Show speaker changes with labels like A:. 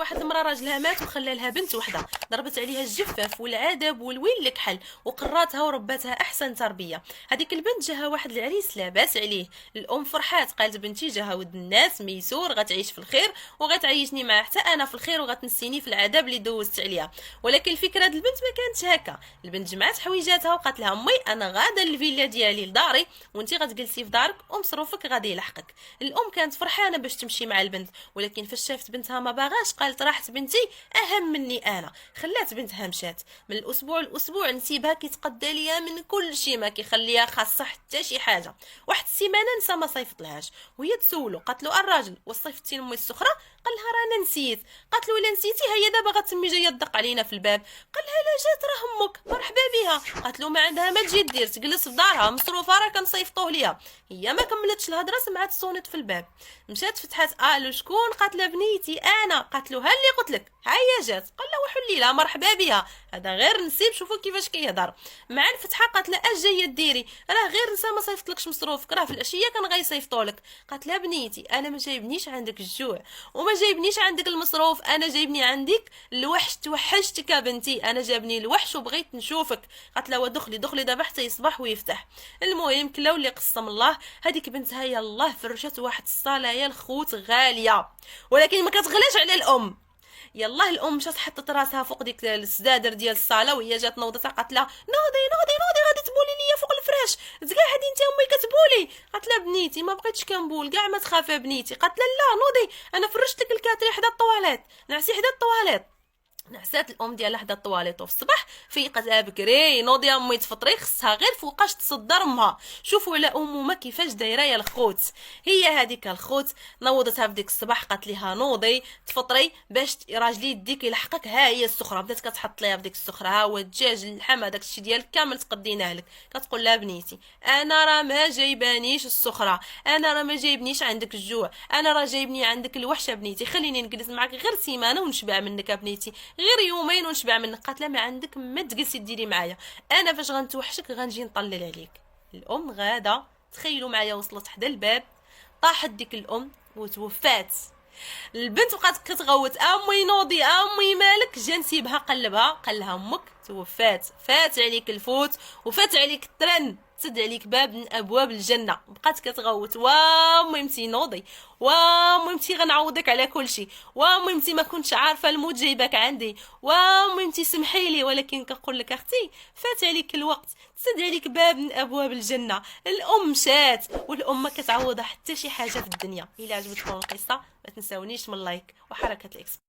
A: واحد المراه راجلها مات وخلى لها بنت وحده، ضربت عليها الجفاف والعذاب والويل الكحل وقراتها ورباتها احسن تربيه. هذيك البنت جاها واحد العريس لاباس عليه، الام فرحات قالت بنتي جاها ود الناس ميسور غتعيش في الخير وغتعيشني معاه حتى انا في الخير وغتنسيني في العذاب اللي دوزت عليها. ولكن الفكره د البنت ما كانتش هكا. البنت جمعات حويجاتها وقالت لها امي انا غاده للفيلا ديالي لداري وانتي غتجلسي في دارك ومصروفك غادي يلحقك. الام كانت فرحانه باش تمشي مع البنت، ولكن فاش شافت بنتها ما باغاش قالت راحت بنتي اهم مني انا. خلات بنتها مشات. من الاسبوع لاسبوع نسيبها كيتقدى ليا من كل شيء ما كيخليها خاصه حتى شي حاجه. واحد السيمانه نسى ما صيفطلهاش وهي تسولو قالت له الراجل وصيفتي لامي السخره؟ قال لها رانا نسيت. قالت له الا نسيتي هي دابا غتسمي جايه تدق علينا في الباب. قال لها لا جات راه امك مرحبا بها. قالت له ما عندها ما تجي دير تجلس في دارها مصروفه راه كنصيفطوه ليها. هي ما كملتش الهضره سمعت صونت في الباب، مشات فتحات الو شكون؟ قالت لها بنيتي انا. قالت له ها اللي قلت لك ها هي جات. قال لها وحلي لها مرحبا بها هذا غير نسيب شوفوا كيفاش كيهضر. مع الفتحه قالت لها اش جايه ديري؟ راه غير نسى ما صيفطلكش مصروفك راه في العشيه كان غيصيفطولك. قالت لها بنيتي انا ما جايبنيش عندك الجوع وما جايبنيش عندك المصروف، انا جايبني عندك الوحش توحشتك يا بنتي، انا جابني الوحش وبغيت نشوفك. قالت لها ودخلي دخلي دابا حتى يصبح ويفتح. المهم كلاو اللي قسم الله هذيك بنتها يلاه فرشت واحد الصاله الخوت غاليه ولكن ما كتغلاش على الام. يلاه الام مشات حطت راسها فوق ديك السدادر ديال الصاله وهي جات نوضتها قالت لها نوضي غادي تبولي ليا فوق الفراش تقعدي انت امي كتبولي. قالت لها بنيتي ما بغيتش كنبول كاع ما تخافي بنيتي. قالت لها لا نوضي انا فرشت لك الكاتري حدا الطواليت نعسي حدا الطواليت. نعسات الام ديالها حدا الطواليط وفي الصباح فيقتها بكري نوضي يا امي تفطري خصها غير فوقاش تصدر امها. شوفوا على امومه كيفاش دايره يا الخوت. هي هذيك الخوت نوضتها في ديك الصباح قالت ليها نوضي تفطري باش راجلي يديك يلحقك. ها هي السخره بدات كتحط ليها في ديك السخره ها هو الدجاج اللحم هذاك الشيء ديالك كامل تقديناه لك. كتقول لها بنيتي انا راه ما جايبانيش السخره، انا راه ما جايبنيش عندك الجوع، انا راه جايبني عندك الوحشه بنيتي، خليني نجلس معك غير سيمانه ونشبع منك يا بنيتي غير يومين ونشبع منك. قالت لها ما عندك ما تجلسي ديري معايا انا فاش غنتوحشك غنجي نطلل عليك. الام غاده تخيلوا معايا وصلت حدا الباب طاحت ديك الام وتوفات. البنت بقات كتغوت امي نوضي امي مالك؟ جا نسيبها قلبها قال لها امك توفات فات عليك الفوت وفات عليك الترن تسد عليك باب من ابواب الجنه. بقات كتغوت وميمتي نوضي وميمتي غنعوضك على كل شيء وميمتي ما كنتش عارفه الموت جايبك عندي وميمتي سمحي لي ولكن كنقول لك اختي فات عليك الوقت تسد عليك باب من ابواب الجنه. الام مشات والام ما كتعوضها حتى شي حاجه في الدنيا. الا عجبتكم القصه ما تنساونيش من لايك وحركه الاكس.